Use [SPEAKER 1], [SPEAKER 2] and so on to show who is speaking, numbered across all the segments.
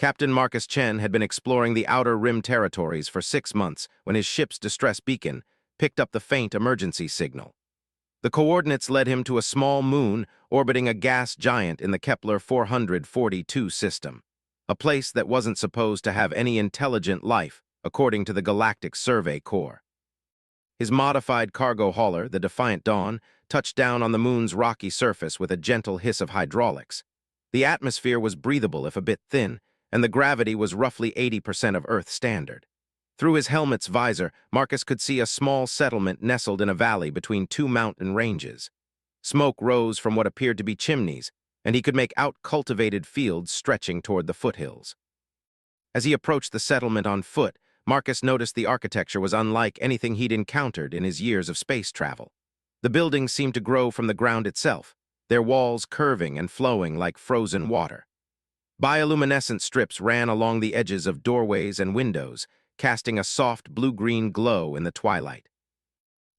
[SPEAKER 1] Captain Marcus Chen had been exploring the Outer Rim territories for 6 months when his ship's distress beacon picked up the faint emergency signal. The coordinates led him to a small moon orbiting a gas giant in the Kepler 442 system, a place that wasn't supposed to have any intelligent life, according to the Galactic Survey Corps. His modified cargo hauler, the Defiant Dawn, touched down on the moon's rocky surface with a gentle hiss of hydraulics. The atmosphere was breathable if a bit thin, and the gravity was roughly 80% of Earth standard. Through his helmet's visor, Marcus could see a small settlement nestled in a valley between two mountain ranges. Smoke rose from what appeared to be chimneys, and he could make out cultivated fields stretching toward the foothills. As he approached the settlement on foot, Marcus noticed the architecture was unlike anything he'd encountered in his years of space travel. The buildings seemed to grow from the ground itself, their walls curving and flowing like frozen water. Bioluminescent strips ran along the edges of doorways and windows, casting a soft blue-green glow in the twilight.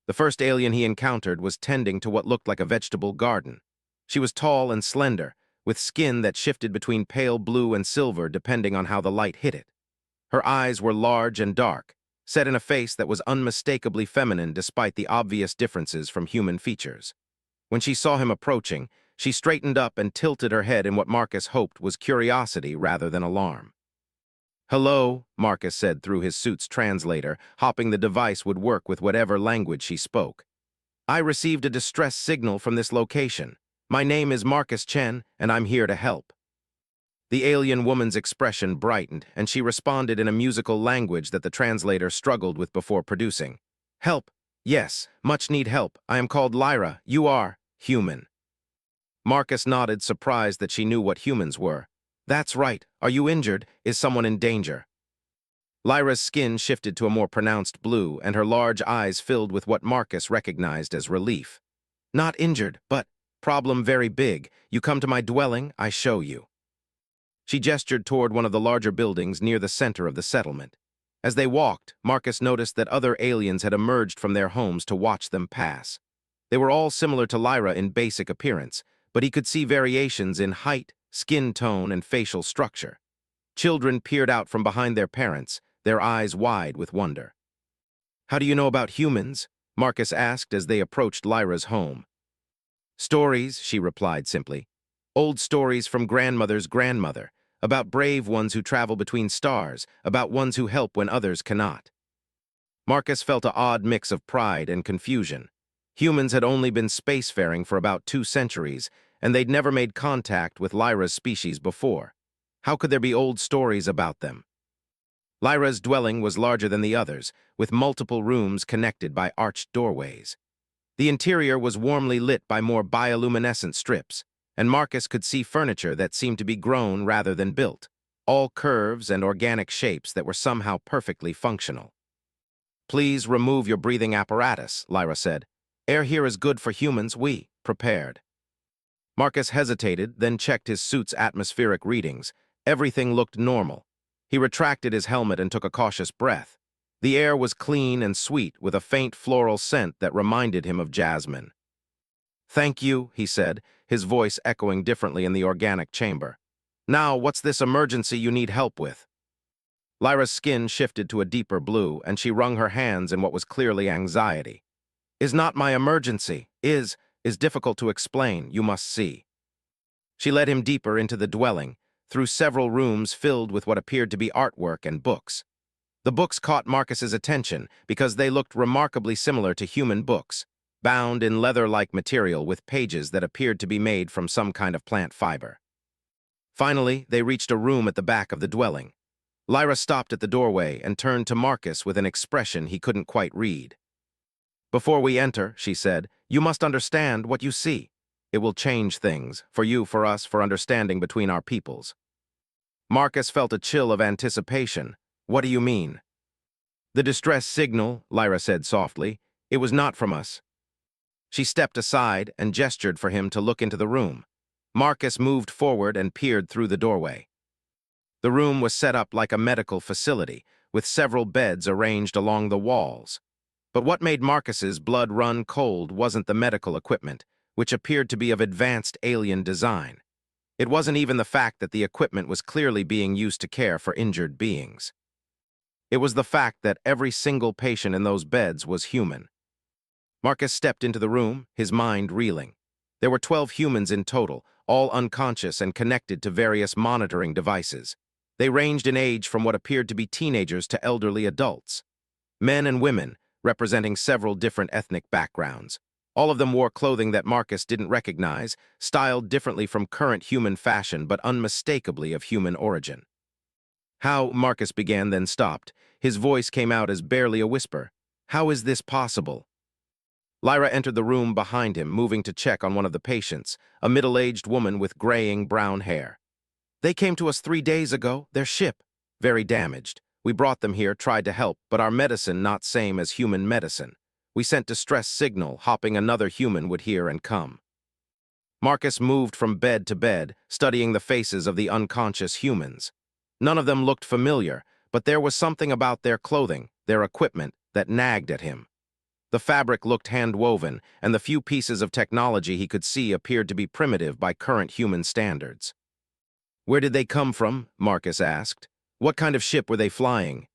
[SPEAKER 1] The first alien he encountered was tending to what looked like a vegetable garden. She was tall and slender, with skin that shifted between pale blue and silver depending on how the light hit it. Her eyes were large and dark, set in a face that was unmistakably feminine despite the obvious differences from human features. When she saw him approaching, she straightened up and tilted her head in what Marcus hoped was curiosity rather than alarm. "Hello," Marcus said through his suit's translator, hoping the device would work with whatever language she spoke. "I received a distress signal from this location. My name is Marcus Chen, and I'm here to help." The alien woman's expression brightened, and she responded in a musical language that the translator struggled with before producing. "Help. Yes, much need help. I am called Lyra. You are human." Marcus nodded, surprised that she knew what humans were. "That's right. Are you injured? Is someone in danger?" Lyra's skin shifted to a more pronounced blue, and her large eyes filled with what Marcus recognized as relief. "Not injured, but problem very big. You come to my dwelling, I show you." She gestured toward one of the larger buildings near the center of the settlement. As they walked, Marcus noticed that other aliens had emerged from their homes to watch them pass. They were all similar to Lyra in basic appearance, but he could see variations in height, skin tone, and facial structure. Children peered out from behind their parents, their eyes wide with wonder. "How do you know about humans?" Marcus asked as they approached Lyra's home. "Stories," she replied simply. "Old stories from grandmother's grandmother, about brave ones who travel between stars, about ones who help when others cannot." Marcus felt an odd mix of pride and confusion. Humans had only been spacefaring for about 2 centuries, and they'd never made contact with Lyra's species before. How could there be old stories about them? Lyra's dwelling was larger than the others, with multiple rooms connected by arched doorways. The interior was warmly lit by more bioluminescent strips, and Marcus could see furniture that seemed to be grown rather than built, all curves and organic shapes that were somehow perfectly functional. "Please remove your breathing apparatus," Lyra said. "Air here is good for humans. We prepared." Marcus hesitated, then checked his suit's atmospheric readings. Everything looked normal. He retracted his helmet and took a cautious breath. The air was clean and sweet, with a faint floral scent that reminded him of jasmine. "Thank you," he said, his voice echoing differently in the organic chamber. "Now, what's this emergency you need help with?" Lyra's skin shifted to a deeper blue, and she wrung her hands in what was clearly anxiety. "Is not my emergency. Is difficult to explain, you must see." She led him deeper into the dwelling, through several rooms filled with what appeared to be artwork and books. The books caught Marcus's attention because they looked remarkably similar to human books, bound in leather-like material with pages that appeared to be made from some kind of plant fiber. Finally, they reached a room at the back of the dwelling. Lyra stopped at the doorway and turned to Marcus with an expression he couldn't quite read. "Before we enter," she said, "you must understand what you see. It will change things, for you, for us, for understanding between our peoples." Marcus felt a chill of anticipation. "What do you mean?" "The distress signal," Lyra said softly. "It was not from us." She stepped aside and gestured for him to look into the room. Marcus moved forward and peered through the doorway. The room was set up like a medical facility, with several beds arranged along the walls. But what made Marcus's blood run cold wasn't the medical equipment, which appeared to be of advanced alien design. It wasn't even the fact that the equipment was clearly being used to care for injured beings. It was the fact that every single patient in those beds was human. Marcus stepped into the room, his mind reeling. There were 12 humans in total, all unconscious and connected to various monitoring devices. They ranged in age from what appeared to be teenagers to elderly adults. Men and women, representing several different ethnic backgrounds. All of them wore clothing that Marcus didn't recognize, styled differently from current human fashion but unmistakably of human origin. How, Marcus began, then stopped. His voice came out as barely a whisper. How is this possible? Lyra entered the room behind him, moving to check on one of the patients, a middle-aged woman with graying brown hair. They came to us 3 days ago, their ship, very damaged. We brought them here, tried to help, but our medicine not same as human medicine. We sent distress signal, hoping another human would hear and come. Marcus moved from bed to bed, studying the faces of the unconscious humans. None of them looked familiar, but there was something about their clothing, their equipment, that nagged at him. The fabric looked hand-woven, and the few pieces of technology he could see appeared to be primitive by current human standards. Where did they come from? Marcus asked. What kind of ship were they flying?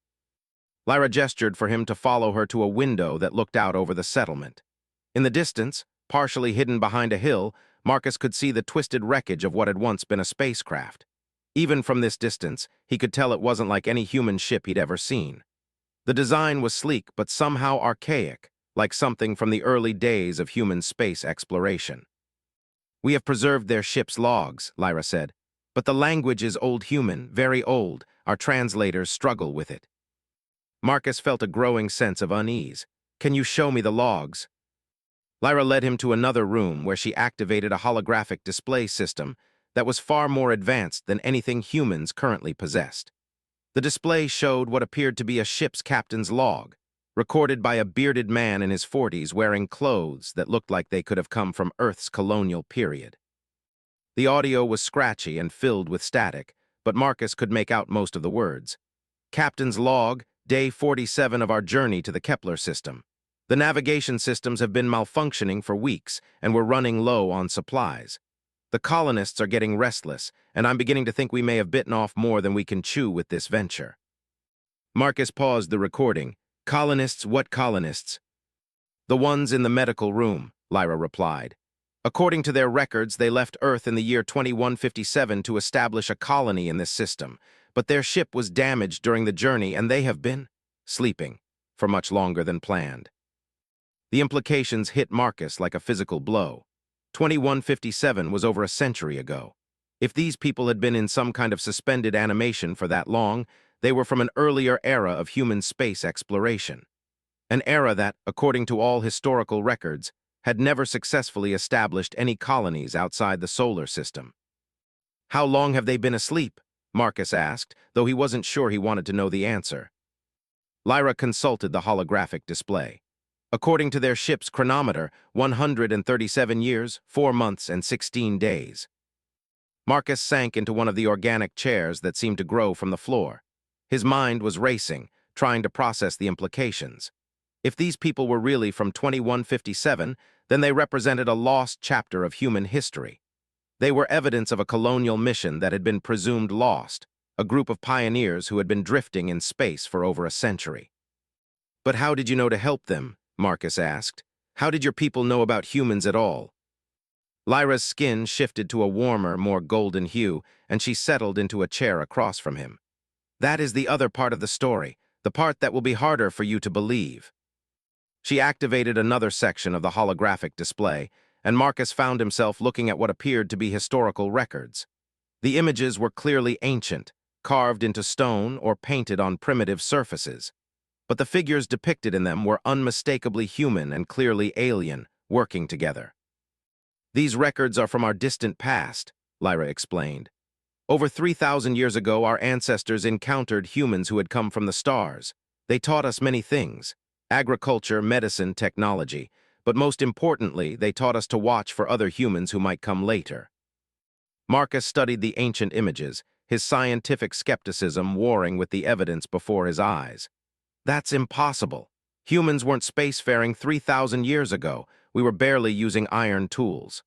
[SPEAKER 1] Lyra gestured for him to follow her to a window that looked out over the settlement. In the distance, partially hidden behind a hill, Marcus could see the twisted wreckage of what had once been a spacecraft. Even from this distance, he could tell it wasn't like any human ship he'd ever seen. The design was sleek but somehow archaic, like something from the early days of human space exploration. We have preserved their ship's logs, Lyra said, but the language is old human, very old. Our translators struggle with it. Marcus felt a growing sense of unease. Can you show me the logs? Lyra led him to another room where she activated a holographic display system that was far more advanced than anything humans currently possessed. The display showed what appeared to be a ship's captain's log, recorded by a bearded man in his 40s wearing clothes that looked like they could have come from Earth's colonial period. The audio was scratchy and filled with static, but Marcus could make out most of the words. Captain's log, day 47 of our journey to the Kepler system. The navigation systems have been malfunctioning for weeks, and we're running low on supplies. The colonists are getting restless, and I'm beginning to think we may have bitten off more than we can chew with this venture. Marcus paused the recording. Colonists, what colonists? The ones in the medical room, Lyra replied. According to their records, they left Earth in the year 2157 to establish a colony in this system, but their ship was damaged during the journey and they have been sleeping for much longer than planned. The implications hit Marcus like a physical blow. 2157 was over a century ago. If these people had been in some kind of suspended animation for that long, they were from an earlier era of human space exploration. An era that, according to all historical records, had never successfully established any colonies outside the solar system. How long have they been asleep? Marcus asked, though he wasn't sure he wanted to know the answer. Lyra consulted the holographic display. According to their ship's chronometer, 137 years, 4 months, and 16 days. Marcus sank into one of the organic chairs that seemed to grow from the floor. His mind was racing, trying to process the implications. If these people were really from 2157, then they represented a lost chapter of human history. They were evidence of a colonial mission that had been presumed lost, a group of pioneers who had been drifting in space for over a century. But how did you know to help them? Marcus asked. How did your people know about humans at all? Lyra's skin shifted to a warmer, more golden hue, and she settled into a chair across from him. That is the other part of the story, the part that will be harder for you to believe. She activated another section of the holographic display, and Marcus found himself looking at what appeared to be historical records. The images were clearly ancient, carved into stone or painted on primitive surfaces. But the figures depicted in them were unmistakably human and clearly alien, working together. These records are from our distant past, Lyra explained. Over 3,000 years ago, our ancestors encountered humans who had come from the stars. They taught us many things: agriculture, medicine, technology. But most importantly, they taught us to watch for other humans who might come later. Marcus studied the ancient images, his scientific skepticism warring with the evidence before his eyes. That's impossible. Humans weren't spacefaring 3,000 years ago. We were barely using iron tools.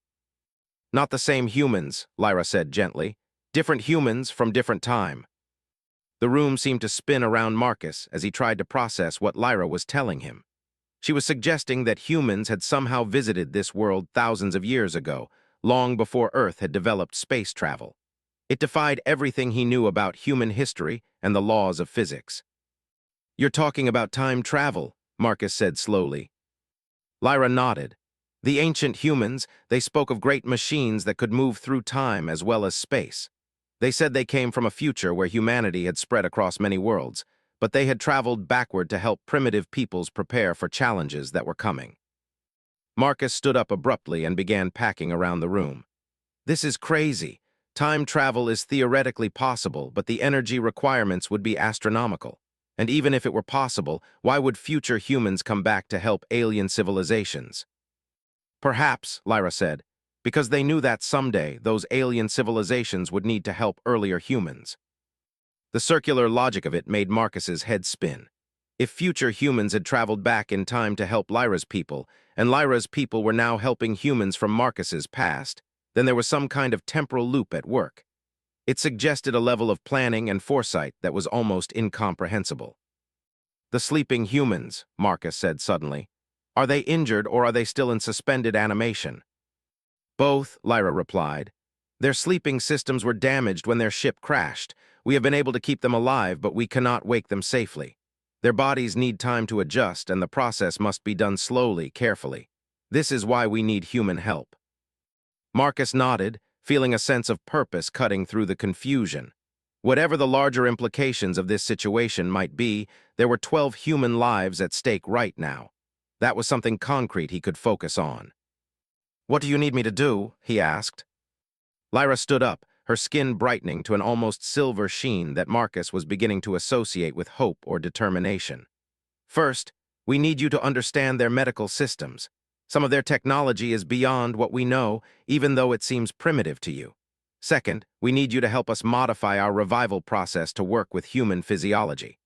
[SPEAKER 1] Not the same humans, Lyra said gently. Different humans from different time. The room seemed to spin around Marcus as he tried to process what Lyra was telling him. She was suggesting that humans had somehow visited this world thousands of years ago, long before Earth had developed space travel. It defied everything he knew about human history and the laws of physics. "You're talking about time travel," Marcus said slowly. Lyra nodded. The ancient humans, they spoke of great machines that could move through time as well as space. They said they came from a future where humanity had spread across many worlds, but they had traveled backward to help primitive peoples prepare for challenges that were coming. Marcus stood up abruptly and began packing around the room. "This is crazy. Time travel is theoretically possible, but the energy requirements would be astronomical. And even if it were possible, why would future humans come back to help alien civilizations?" "Perhaps," Lyra said, "because they knew that someday those alien civilizations would need to help earlier humans." The circular logic of it made Marcus's head spin. If future humans had traveled back in time to help Lyra's people, and Lyra's people were now helping humans from Marcus's past, then there was some kind of temporal loop at work. It suggested a level of planning and foresight that was almost incomprehensible. "The sleeping humans," Marcus said suddenly. "Are they injured or are they still in suspended animation?" "Both," Lyra replied. "Their sleeping systems were damaged when their ship crashed. We have been able to keep them alive, but we cannot wake them safely. Their bodies need time to adjust, and the process must be done slowly, carefully. This is why we need human help." Marcus nodded, feeling a sense of purpose cutting through the confusion. Whatever the larger implications of this situation might be, there were 12 human lives at stake right now. That was something concrete he could focus on. "What do you need me to do?" he asked. Lyra stood up, her skin brightening to an almost silver sheen that Marcus was beginning to associate with hope or determination. "First, we need you to understand their medical systems. Some of their technology is beyond what we know, even though it seems primitive to you. Second, we need you to help us modify our revival process to work with human physiology."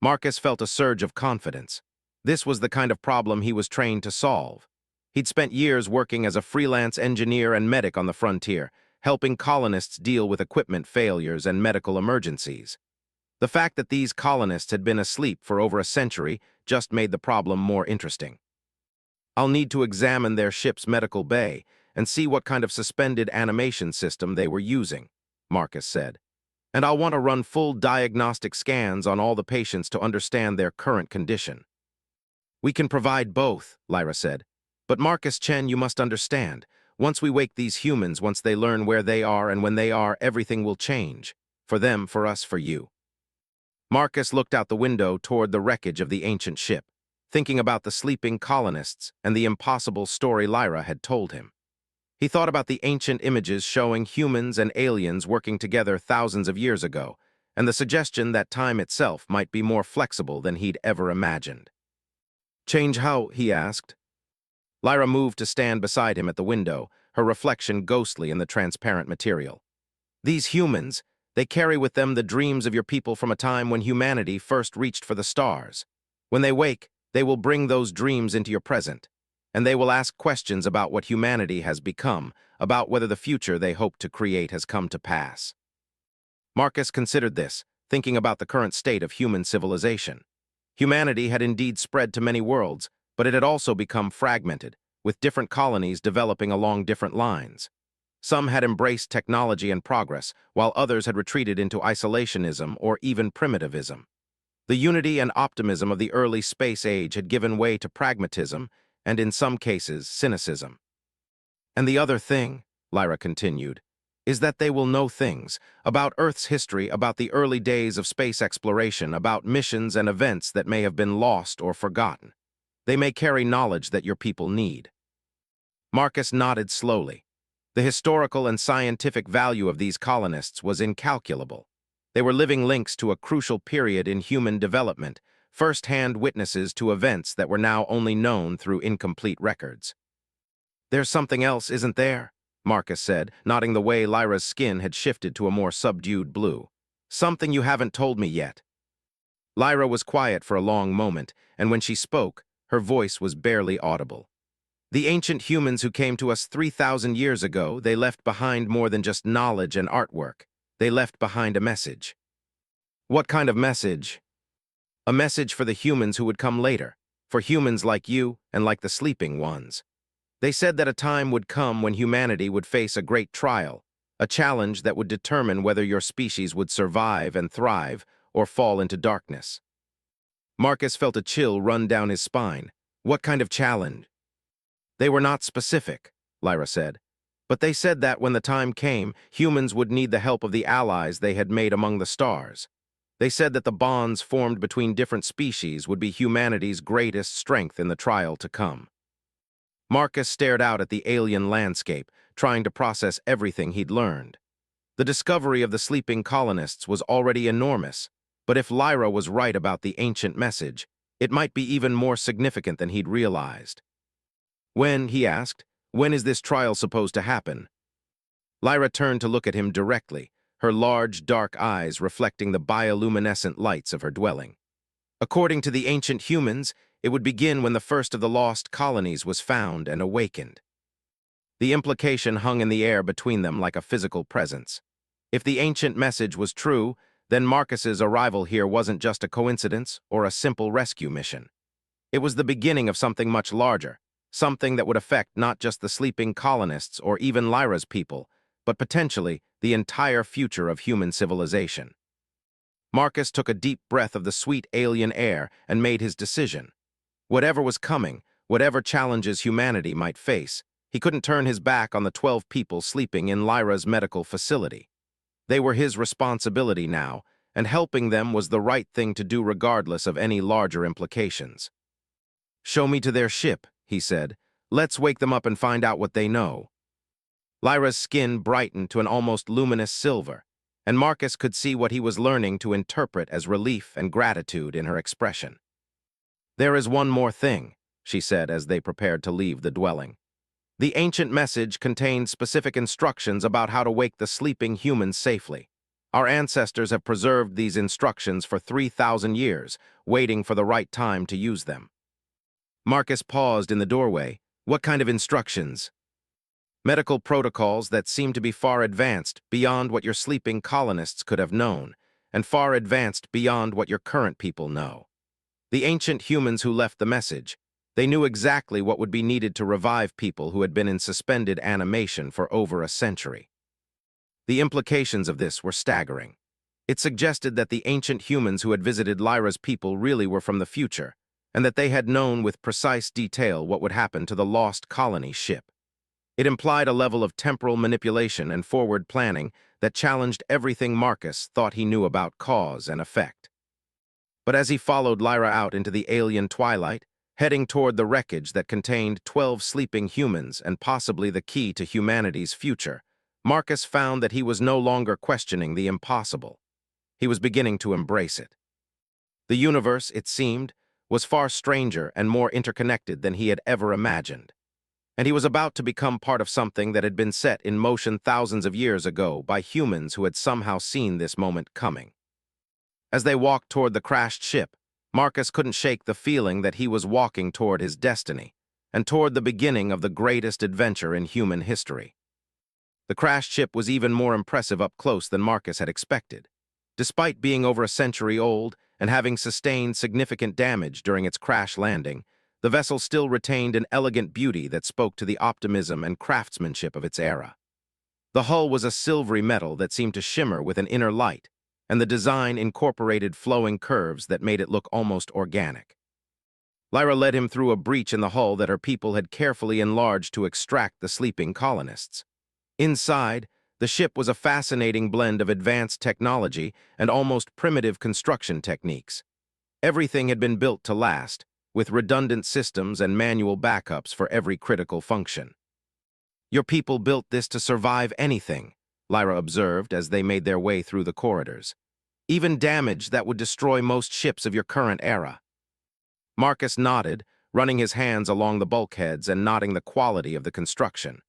[SPEAKER 1] Marcus felt a surge of confidence. This was the kind of problem he was trained to solve. He'd spent years working as a freelance engineer and medic on the frontier, helping colonists deal with equipment failures and medical emergencies. The fact that these colonists had been asleep for over a century just made the problem more interesting. "I'll need to examine their ship's medical bay and see what kind of suspended animation system they were using," Marcus said. "And I'll want to run full diagnostic scans on all the patients to understand their current condition." "We can provide both," Lyra said. "But Marcus Chen, you must understand, once we wake these humans, once they learn where they are and when they are, everything will change. For them, for us, for you." Marcus looked out the window toward the wreckage of the ancient ship, thinking about the sleeping colonists and the impossible story Lyra had told him. He thought about the ancient images showing humans and aliens working together thousands of years ago, and the suggestion that time itself might be more flexible than he'd ever imagined. "Change how?" he asked. Lyra moved to stand beside him at the window, her reflection ghostly in the transparent material. "These humans, they carry with them the dreams of your people from a time when humanity first reached for the stars. When they wake, they will bring those dreams into your present, and they will ask questions about what humanity has become, about whether the future they hope to create has come to pass." Marcus considered this, thinking about the current state of human civilization. Humanity had indeed spread to many worlds, but it had also become fragmented, with different colonies developing along different lines. Some had embraced technology and progress, while others had retreated into isolationism or even primitivism. The unity and optimism of the early space age had given way to pragmatism and, in some cases, cynicism. "And the other thing," Lyra continued, "is that they will know things about Earth's history, about the early days of space exploration, about missions and events that may have been lost or forgotten. They may carry knowledge that your people need." Marcus nodded slowly. The historical and scientific value of these colonists was incalculable. They were living links to a crucial period in human development, first-hand witnesses to events that were now only known through incomplete records. "There's something else, isn't there?" Marcus said, nodding the way Lyra's skin had shifted to a more subdued blue. "Something you haven't told me yet." Lyra was quiet for a long moment, and when she spoke, her voice was barely audible. The ancient humans who came to us 3,000 years ago, they left behind more than just knowledge and artwork. They left behind a message. What kind of message? A message for the humans who would come later, for humans like you and like the sleeping ones. They said that a time would come when humanity would face a great trial, a challenge that would determine whether your species would survive and thrive or fall into darkness. Marcus felt a chill run down his spine. What kind of challenge? They were not specific, Lyra said, but they said that when the time came, humans would need the help of the allies they had made among the stars. They said that the bonds formed between different species would be humanity's greatest strength in the trial to come. Marcus stared out at the alien landscape, trying to process everything he'd learned. The discovery of the sleeping colonists was already enormous, but if Lyra was right about the ancient message, it might be even more significant than he'd realized. When, he asked, when is this trial supposed to happen? Lyra turned to look at him directly, her large, dark eyes reflecting the bioluminescent lights of her dwelling. According to the ancient humans, it would begin when the first of the lost colonies was found and awakened. The implication hung in the air between them like a physical presence. If the ancient message was true, then Marcus's arrival here wasn't just a coincidence or a simple rescue mission. It was the beginning of something much larger, something that would affect not just the sleeping colonists or even Lyra's people, but potentially the entire future of human civilization. Marcus took a deep breath of the sweet alien air and made his decision. Whatever was coming, whatever challenges humanity might face, he couldn't turn his back on the 12 people sleeping in Lyra's medical facility. They were his responsibility now, and helping them was the right thing to do regardless of any larger implications. "Show me to their ship," he said. "Let's wake them up and find out what they know." Lyra's skin brightened to an almost luminous silver, and Marcus could see what he was learning to interpret as relief and gratitude in her expression. "There is one more thing," she said as they prepared to leave the dwelling. The ancient message contained specific instructions about how to wake the sleeping humans safely. Our ancestors have preserved these instructions for 3,000 years, waiting for the right time to use them. Marcus paused in the doorway. What kind of instructions? Medical protocols that seem to be far advanced beyond what your sleeping colonists could have known, and far advanced beyond what your current people know. The ancient humans who left the message, they knew exactly what would be needed to revive people who had been in suspended animation for over a century. The implications of this were staggering. It suggested that the ancient humans who had visited Lyra's people really were from the future, and that they had known with precise detail what would happen to the lost colony ship. It implied a level of temporal manipulation and forward planning that challenged everything Marcus thought he knew about cause and effect. But as he followed Lyra out into the alien twilight, heading toward the wreckage that contained 12 sleeping humans and possibly the key to humanity's future, Marcus found that he was no longer questioning the impossible. He was beginning to embrace it. The universe, it seemed, was far stranger and more interconnected than he had ever imagined. And he was about to become part of something that had been set in motion thousands of years ago by humans who had somehow seen this moment coming. As they walked toward the crashed ship, Marcus couldn't shake the feeling that he was walking toward his destiny, and toward the beginning of the greatest adventure in human history. The crashed ship was even more impressive up close than Marcus had expected. Despite being over a century old and having sustained significant damage during its crash landing, the vessel still retained an elegant beauty that spoke to the optimism and craftsmanship of its era. The hull was a silvery metal that seemed to shimmer with an inner light, and the design incorporated flowing curves that made it look almost organic. Lyra led him through a breach in the hull that her people had carefully enlarged to extract the sleeping colonists. Inside, the ship was a fascinating blend of advanced technology and almost primitive construction techniques. Everything had been built to last, with redundant systems and manual backups for every critical function. "Your people built this to survive anything," Lyra observed as they made their way through the corridors. "Even damage that would destroy most ships of your current era." Marcus nodded, running his hands along the bulkheads and noting the quality of the construction.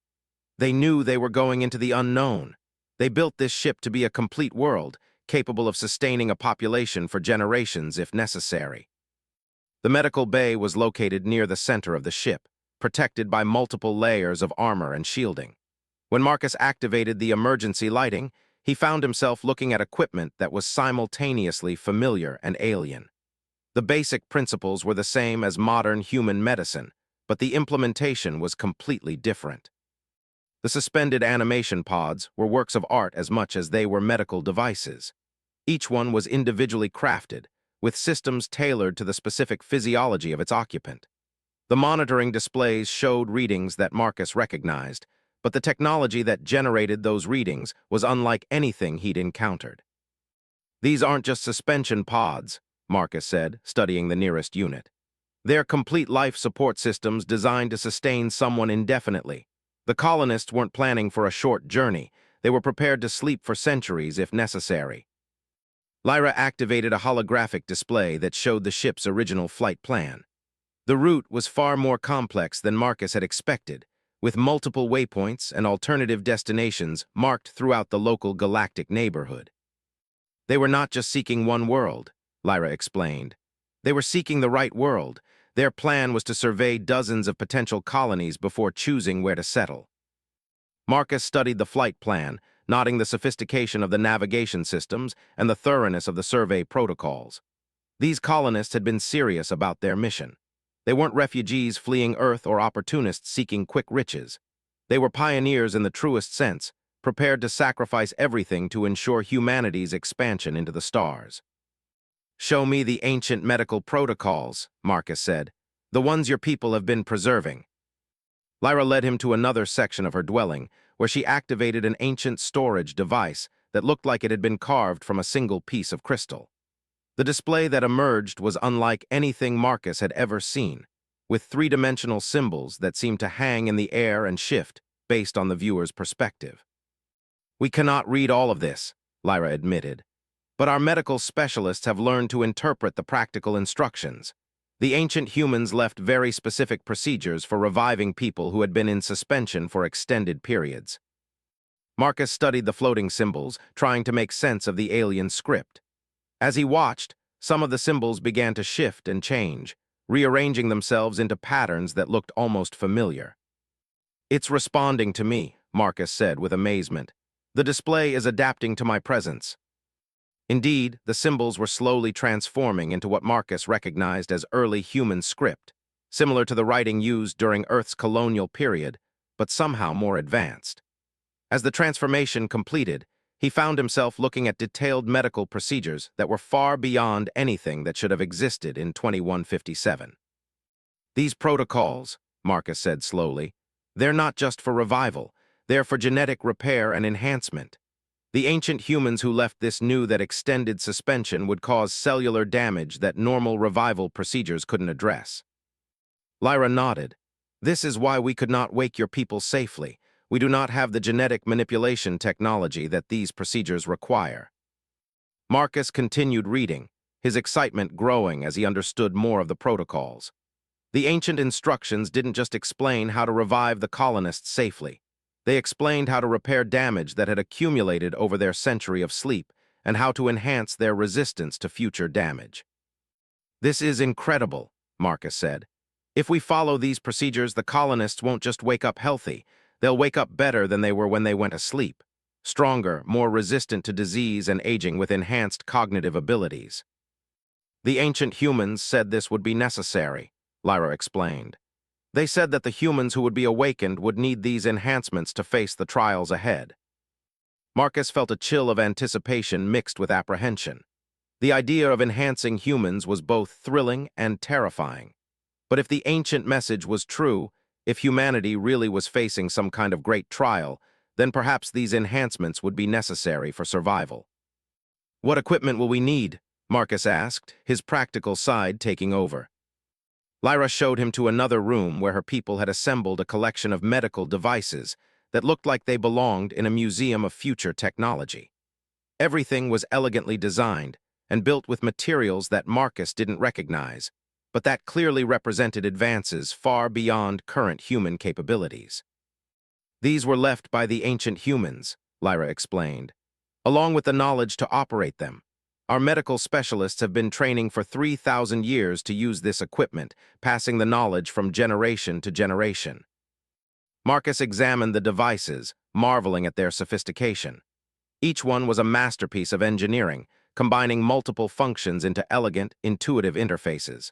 [SPEAKER 1] They knew they were going into the unknown. They built this ship to be a complete world, capable of sustaining a population for generations if necessary. The medical bay was located near the center of the ship, protected by multiple layers of armor and shielding. When Marcus activated the emergency lighting, he found himself looking at equipment that was simultaneously familiar and alien. The basic principles were the same as modern human medicine, but the implementation was completely different. The suspended animation pods were works of art as much as they were medical devices. Each one was individually crafted, with systems tailored to the specific physiology of its occupant. The monitoring displays showed readings that Marcus recognized, but the technology that generated those readings was unlike anything he'd encountered. "These aren't just suspension pods," Marcus said, studying the nearest unit. "They're complete life support systems designed to sustain someone indefinitely. The colonists weren't planning for a short journey. They were prepared to sleep for centuries if necessary." Lyra activated a holographic display that showed the ship's original flight plan. The route was far more complex than Marcus had expected, with multiple waypoints and alternative destinations marked throughout the local galactic neighborhood. "They were not just seeking one world," Lyra explained. "They were seeking the right world. Their plan was to survey dozens of potential colonies before choosing where to settle." Marcus studied the flight plan, noting the sophistication of the navigation systems and the thoroughness of the survey protocols. These colonists had been serious about their mission. They weren't refugees fleeing Earth or opportunists seeking quick riches. They were pioneers in the truest sense, prepared to sacrifice everything to ensure humanity's expansion into the stars. "Show me the ancient medical protocols," Marcus said, "the ones your people have been preserving." Lyra led him to another section of her dwelling, where she activated an ancient storage device that looked like it had been carved from a single piece of crystal. The display that emerged was unlike anything Marcus had ever seen, with three-dimensional symbols that seemed to hang in the air and shift based on the viewer's perspective. "We cannot read all of this," Lyra admitted, "but our medical specialists have learned to interpret the practical instructions. The ancient humans left very specific procedures for reviving people who had been in suspension for extended periods." Marcus studied the floating symbols, trying to make sense of the alien script. As he watched, some of the symbols began to shift and change, rearranging themselves into patterns that looked almost familiar. "It's responding to me," Marcus said with amazement. "The display is adapting to my presence." Indeed, the symbols were slowly transforming into what Marcus recognized as early human script, similar to the writing used during Earth's colonial period, but somehow more advanced. As the transformation completed, he found himself looking at detailed medical procedures that were far beyond anything that should have existed in 2157. "These protocols," Marcus said slowly, "they're not just for revival, they're for genetic repair and enhancement. The ancient humans who left this knew that extended suspension would cause cellular damage that normal revival procedures couldn't address." Lyra nodded. "This is why we could not wake your people safely. We do not have the genetic manipulation technology that these procedures require." Marcus continued reading, his excitement growing as he understood more of the protocols. The ancient instructions didn't just explain how to revive the colonists safely. They explained how to repair damage that had accumulated over their century of sleep and how to enhance their resistance to future damage. "This is incredible," Marcus said. "If we follow these procedures, the colonists won't just wake up healthy. They'll wake up better than they were when they went asleep. Stronger, more resistant to disease and aging with enhanced cognitive abilities." "The ancient humans said this would be necessary," Lyra explained. "They said that the humans who would be awakened would need these enhancements to face the trials ahead." Marcus felt a chill of anticipation mixed with apprehension. The idea of enhancing humans was both thrilling and terrifying. But if the ancient message was true, if humanity really was facing some kind of great trial, then perhaps these enhancements would be necessary for survival. "What equipment will we need?" Marcus asked, his practical side taking over. Lyra showed him to another room where her people had assembled a collection of medical devices that looked like they belonged in a museum of future technology. Everything was elegantly designed and built with materials that Marcus didn't recognize, but that clearly represented advances far beyond current human capabilities. "These were left by the ancient humans," Lyra explained, "along with the knowledge to operate them. Our medical specialists have been training for 3,000 years to use this equipment, passing the knowledge from generation to generation. Marcus examined the devices, marveling at their sophistication. Each one was a masterpiece of engineering, combining multiple functions into elegant, intuitive interfaces.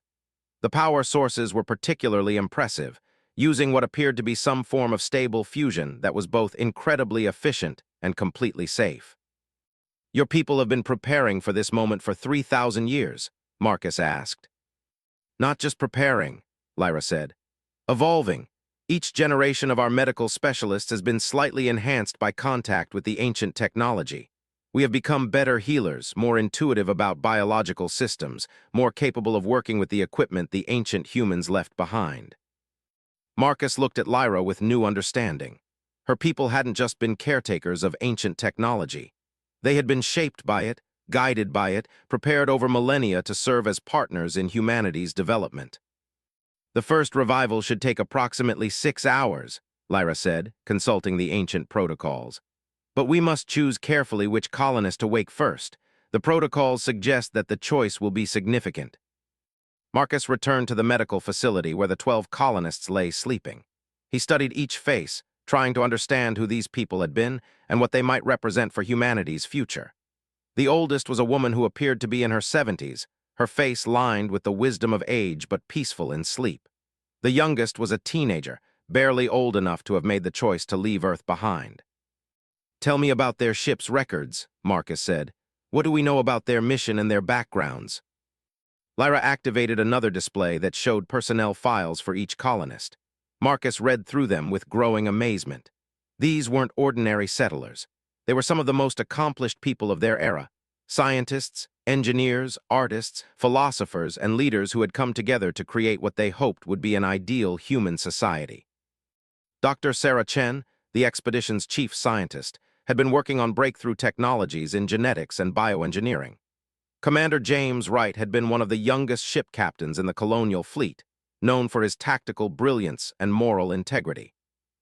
[SPEAKER 1] The power sources were particularly impressive, using what appeared to be some form of stable fusion that was both incredibly efficient and completely safe. Your people have been preparing for this moment for 3,000 years, Marcus asked. Not just preparing, Lyra said. Evolving. Each generation of our medical specialists has been slightly enhanced by contact with the ancient technology. We have become better healers, more intuitive about biological systems, more capable of working with the equipment the ancient humans left behind. Marcus looked at Lyra with new understanding. Her people hadn't just been caretakers of ancient technology. They had been shaped by it, guided by it, prepared over millennia to serve as partners in humanity's development. The first revival should take approximately 6 hours, Lyra said, consulting the ancient protocols. But we must choose carefully which colonist to wake first. The protocols suggest that the choice will be significant. Marcus returned to the medical facility where the 12 colonists lay sleeping. He studied each face, trying to understand who these people had been and what they might represent for humanity's future. The oldest was a woman who appeared to be in her 70s, her face lined with the wisdom of age but peaceful in sleep. The youngest was a teenager, barely old enough to have made the choice to leave Earth behind. Tell me about their ship's records, Marcus said. What do we know about their mission and their backgrounds? Lyra activated another display that showed personnel files for each colonist. Marcus read through them with growing amazement. These weren't ordinary settlers. They were some of the most accomplished people of their era. Scientists, engineers, artists, philosophers, and leaders who had come together to create what they hoped would be an ideal human society. Dr. Sarah Chen, the expedition's chief scientist, had been working on breakthrough technologies in genetics and bioengineering. Commander James Wright had been one of the youngest ship captains in the colonial fleet, known for his tactical brilliance and moral integrity.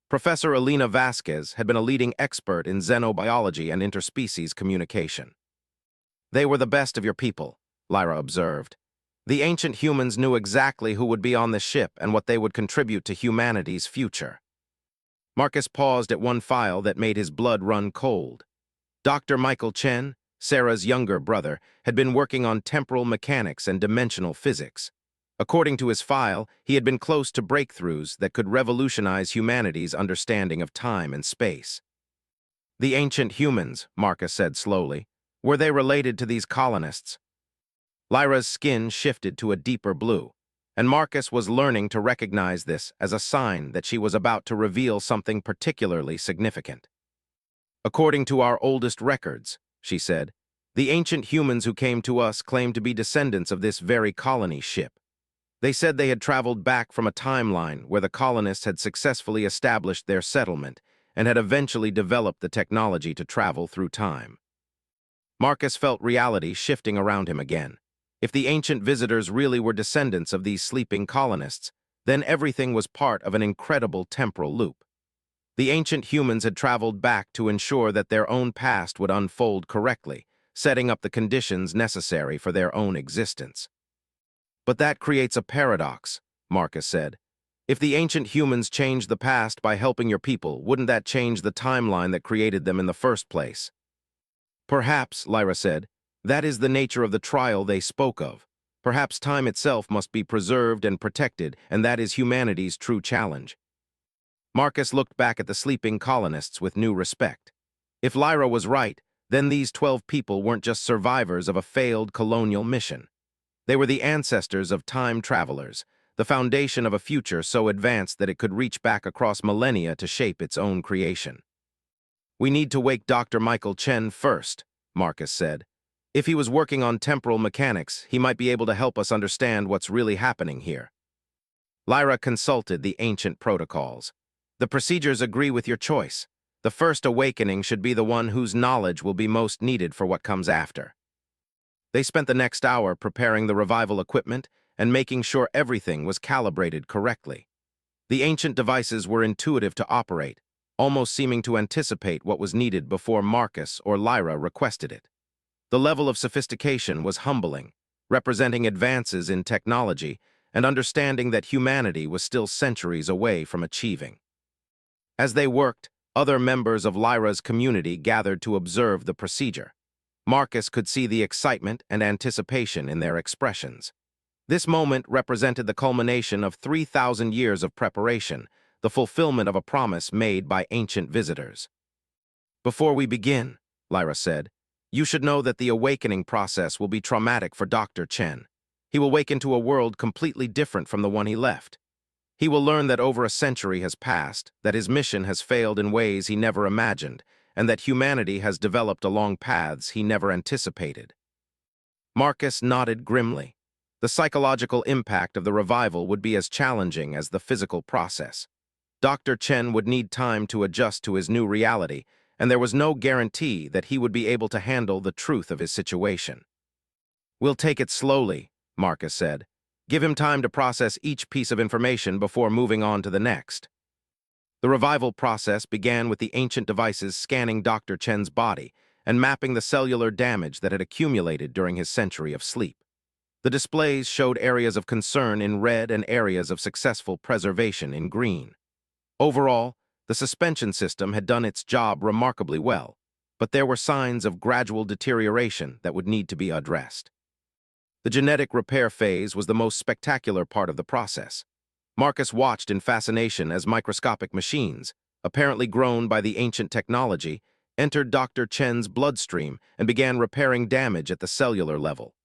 [SPEAKER 1] Professor Elena Vasquez had been a leading expert in xenobiology and interspecies communication. They were the best of your people, Lyra observed. The ancient humans knew exactly who would be on the ship and what they would contribute to humanity's future. Marcus paused at one file that made his blood run cold. Dr. Michael Chen, Sarah's younger brother, had been working on temporal mechanics and dimensional physics. According to his file, he had been close to breakthroughs that could revolutionize humanity's understanding of time and space. The ancient humans, Marcus said slowly. Were they related to these colonists? Lyra's skin shifted to a deeper blue, and Marcus was learning to recognize this as a sign that she was about to reveal something particularly significant. According to our oldest records, she said, the ancient humans who came to us claimed to be descendants of this very colony ship. They said they had traveled back from a timeline where the colonists had successfully established their settlement and had eventually developed the technology to travel through time. Marcus felt reality shifting around him again. If the ancient visitors really were descendants of these sleeping colonists, then everything was part of an incredible temporal loop. The ancient humans had traveled back to ensure that their own past would unfold correctly, setting up the conditions necessary for their own existence. But that creates a paradox, Marcus said. If the ancient humans changed the past by helping your people, wouldn't that change the timeline that created them in the first place? Perhaps, Lyra said, that is the nature of the trial they spoke of. Perhaps time itself must be preserved and protected, and that is humanity's true challenge. Marcus looked back at the sleeping colonists with new respect. If Lyra was right, then these 12 people weren't just survivors of a failed colonial mission. They were the ancestors of time travelers, the foundation of a future so advanced that it could reach back across millennia to shape its own creation. We need to wake Dr. Michael Chen first, Marcus said. If he was working on temporal mechanics, he might be able to help us understand what's really happening here. Lyra consulted the ancient protocols. The procedures agree with your choice. The first awakening should be the one whose knowledge will be most needed for what comes after. They spent the next hour preparing the revival equipment and making sure everything was calibrated correctly. The ancient devices were intuitive to operate, almost seeming to anticipate what was needed before Marcus or Lyra requested it. The level of sophistication was humbling, representing advances in technology and understanding that humanity was still centuries away from achieving. As they worked, other members of Lyra's community gathered to observe the procedure. Marcus could see the excitement and anticipation in their expressions. This moment represented the culmination of 3,000 years of preparation, the fulfillment of a promise made by ancient visitors. "Before we begin," Lyra said, "you should know that the awakening process will be traumatic for Dr. Chen. He will wake into a world completely different from the one he left. He will learn that over a century has passed, that his mission has failed in ways he never imagined, and that humanity has developed along paths he never anticipated." Marcus nodded grimly. The psychological impact of the revival would be as challenging as the physical process. Dr. Chen would need time to adjust to his new reality, and there was no guarantee that he would be able to handle the truth of his situation. "We'll take it slowly," Marcus said. "Give him time to process each piece of information before moving on to the next." The revival process began with the ancient devices scanning Dr. Chen's body and mapping the cellular damage that had accumulated during his century of sleep. The displays showed areas of concern in red and areas of successful preservation in green. Overall, the suspension system had done its job remarkably well, but there were signs of gradual deterioration that would need to be addressed. The genetic repair phase was the most spectacular part of the process. Marcus watched in fascination as microscopic machines, apparently grown by the ancient technology, entered Dr. Chen's bloodstream and began repairing damage at the cellular level.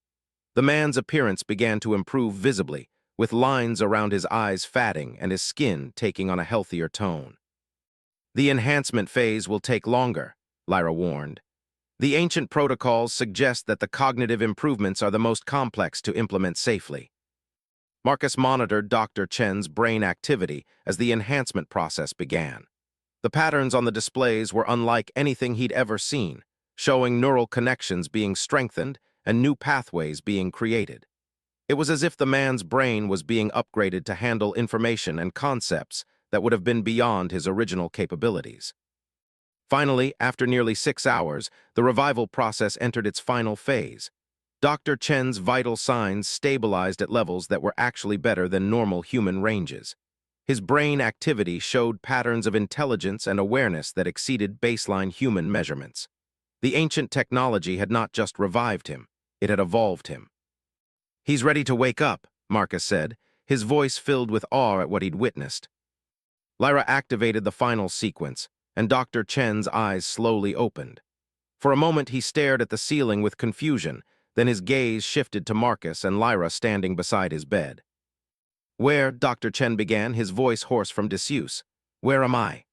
[SPEAKER 1] The man's appearance began to improve visibly, with lines around his eyes fatting and his skin taking on a healthier tone. "The enhancement phase will take longer," Lyra warned. "The ancient protocols suggest that the cognitive improvements are the most complex to implement safely." Marcus monitored Dr. Chen's brain activity as the enhancement process began. The patterns on the displays were unlike anything he'd ever seen, showing neural connections being strengthened and new pathways being created. It was as if the man's brain was being upgraded to handle information and concepts that would have been beyond his original capabilities. Finally, after nearly 6 hours, the revival process entered its final phase. Dr. Chen's vital signs stabilized at levels that were actually better than normal human ranges. His brain activity showed patterns of intelligence and awareness that exceeded baseline human measurements. The ancient technology had not just revived him, it had evolved him. "He's ready to wake up," Marcus said, his voice filled with awe at what he'd witnessed. Lyra activated the final sequence, and Dr. Chen's eyes slowly opened. For a moment he stared at the ceiling with confusion, then his gaze shifted to Marcus and Lyra standing beside his bed. "Where," Dr. Chen began, his voice hoarse from disuse. "Where am I?"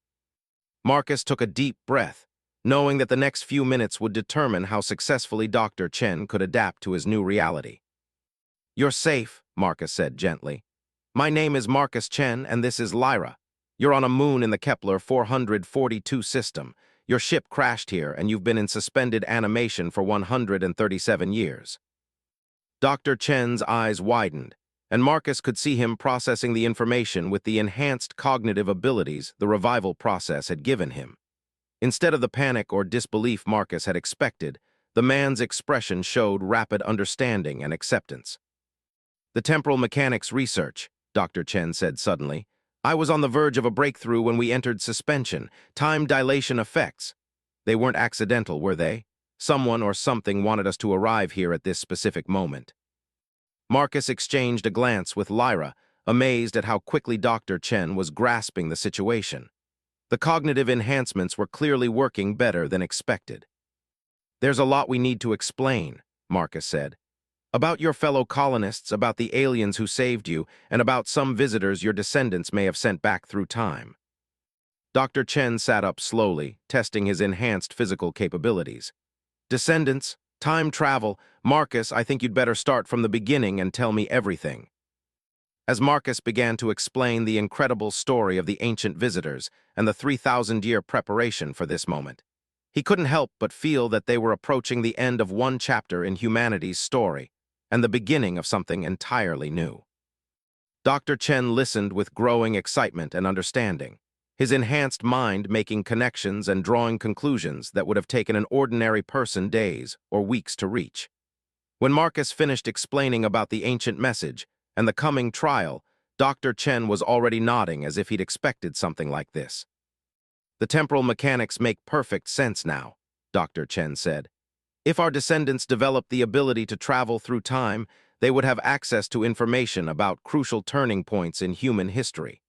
[SPEAKER 1] Marcus took a deep breath, knowing that the next few minutes would determine how successfully Dr. Chen could adapt to his new reality. "You're safe," Marcus said gently. "My name is Marcus Chen, and this is Lyra. You're on a moon in the Kepler 442 system. Your ship crashed here, and you've been in suspended animation for 137 years." Dr. Chen's eyes widened, and Marcus could see him processing the information with the enhanced cognitive abilities the revival process had given him. Instead of the panic or disbelief Marcus had expected, the man's expression showed rapid understanding and acceptance. "The temporal mechanics research," Dr. Chen said suddenly. "I was on the verge of a breakthrough when we entered suspension. Time dilation effects. They weren't accidental, were they? Someone or something wanted us to arrive here at this specific moment." Marcus exchanged a glance with Lyra, amazed at how quickly Dr. Chen was grasping the situation. The cognitive enhancements were clearly working better than expected. "There's a lot we need to explain," Marcus said. "About your fellow colonists, about the aliens who saved you, and about some visitors your descendants may have sent back through time." Dr. Chen sat up slowly, testing his enhanced physical capabilities. "Descendants, time travel, Marcus, I think you'd better start from the beginning and tell me everything." As Marcus began to explain the incredible story of the ancient visitors and the 3,000-year preparation for this moment, he couldn't help but feel that they were approaching the end of one chapter in humanity's story and the beginning of something entirely new. Dr. Chen listened with growing excitement and understanding. his enhanced mind making connections and drawing conclusions that would have taken an ordinary person days or weeks to reach. When Marcus finished explaining about the ancient message and the coming trial, Dr. Chen was already nodding as if he'd expected something like this. "The temporal mechanics make perfect sense now," Dr. Chen said. "If our descendants developed the ability to travel through time, they would have access to information about crucial turning points in human history.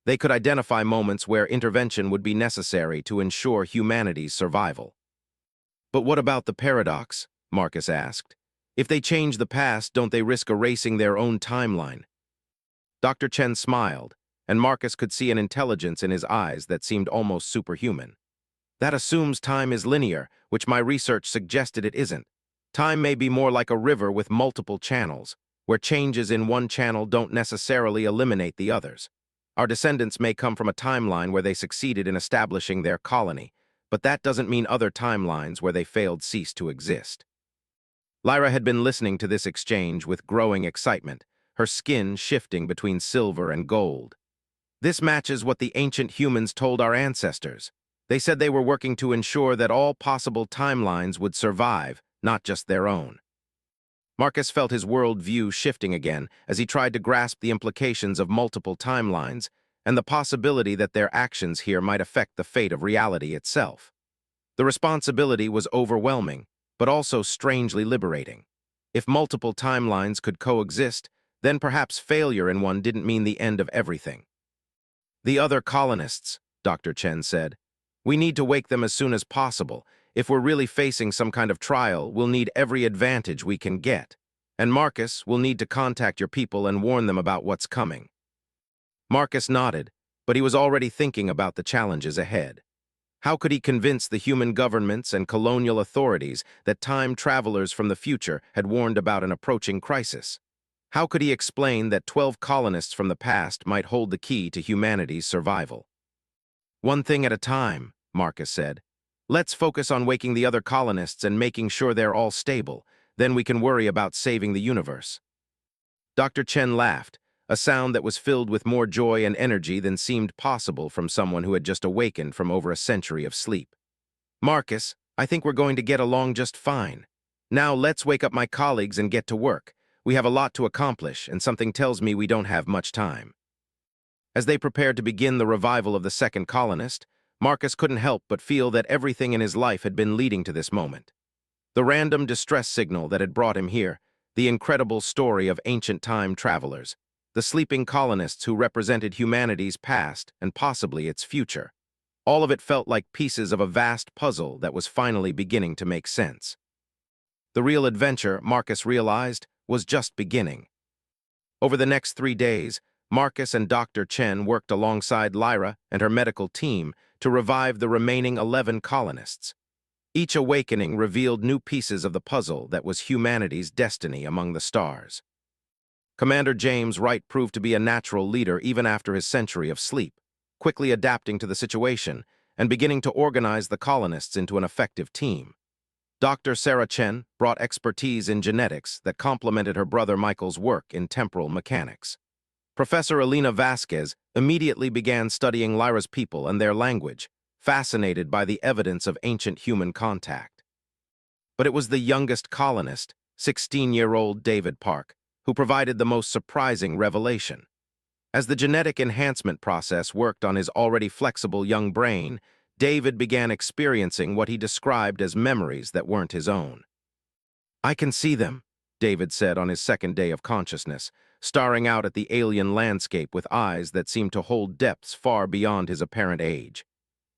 [SPEAKER 1] They could identify moments where intervention would be necessary to ensure humanity's survival." "But what about the paradox?" Marcus asked. "If they change the past, don't they risk erasing their own timeline?" Dr. Chen smiled, and Marcus could see an intelligence in his eyes that seemed almost superhuman. "That assumes time is linear, which my research suggested it isn't. Time may be more like a river with multiple channels, where changes in one channel don't necessarily eliminate the others. Our descendants may come from a timeline where they succeeded in establishing their colony, but that doesn't mean other timelines where they failed cease to exist." Lyra had been listening to this exchange with growing excitement, her skin shifting between silver and gold. "This matches what the ancient humans told our ancestors. They said they were working to ensure that all possible timelines would survive, not just their own." Marcus felt his world view shifting again as he tried to grasp the implications of multiple timelines and the possibility that their actions here might affect the fate of reality itself. The responsibility was overwhelming, but also strangely liberating. If multiple timelines could coexist, then perhaps failure in one didn't mean the end of everything. "The other colonists," Dr. Chen said. "We need to wake them as soon as possible. If we're really facing some kind of trial, we'll need every advantage we can get. And Marcus will need to contact your people and warn them about what's coming." Marcus nodded, but he was already thinking about the challenges ahead. How could he convince the human governments and colonial authorities that time travelers from the future had warned about an approaching crisis? How could he explain that 12 colonists from the past might hold the key to humanity's survival? "One thing at a time," Marcus said. "Let's focus on waking the other colonists and making sure they're all stable. Then we can worry about saving the universe." Dr. Chen laughed, a sound that was filled with more joy and energy than seemed possible from someone who had just awakened from over a century of sleep. "Marcus, I think we're going to get along just fine. Now let's wake up my colleagues and get to work. We have a lot to accomplish, and something tells me we don't have much time." As they prepared to begin the revival of the second colonist, Marcus couldn't help but feel that everything in his life had been leading to this moment. The random distress signal that had brought him here, the incredible story of ancient time travelers, the sleeping colonists who represented humanity's past and possibly its future. All of it felt like pieces of a vast puzzle that was finally beginning to make sense. The real adventure, Marcus realized, was just beginning. Over the next 3 days, Marcus and Dr. Chen worked alongside Lyra and her medical team to revive the remaining 11 colonists. Each awakening revealed new pieces of the puzzle that was humanity's destiny among the stars. Commander James Wright proved to be a natural leader even after his century of sleep, quickly adapting to the situation and beginning to organize the colonists into an effective team. Dr. Sarah Chen brought expertise in genetics that complemented her brother Michael's work in temporal mechanics. Professor Elena Vasquez immediately began studying Lyra's people and their language, fascinated by the evidence of ancient human contact. But it was the youngest colonist, 16-year-old David Park, who provided the most surprising revelation. As the genetic enhancement process worked on his already flexible young brain, David began experiencing what he described as memories that weren't his own. "I can see them," David said on his second day of consciousness, staring out at the alien landscape with eyes that seemed to hold depths far beyond his apparent age.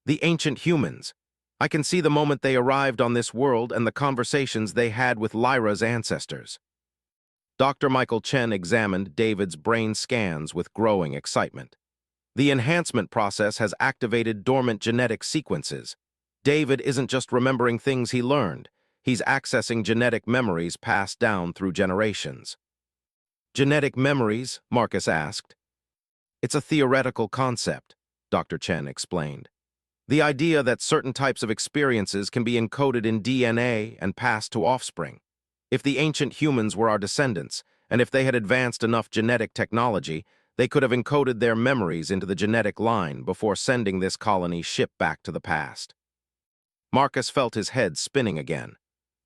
[SPEAKER 1] "The ancient humans. I can see the moment they arrived on this world and the conversations they had with Lyra's ancestors." Dr. Michael Chen examined David's brain scans with growing excitement. "The enhancement process has activated dormant genetic sequences. David isn't just remembering things he learned. He's accessing genetic memories passed down through generations." "Genetic memories?" Marcus asked. "It's a theoretical concept," Dr. Chen explained. "The idea that certain types of experiences can be encoded in DNA and passed to offspring. If the ancient humans were our descendants, and if they had advanced enough genetic technology, They could have encoded their memories into the genetic line before sending this colony ship back to the past. Marcus felt his head spinning again.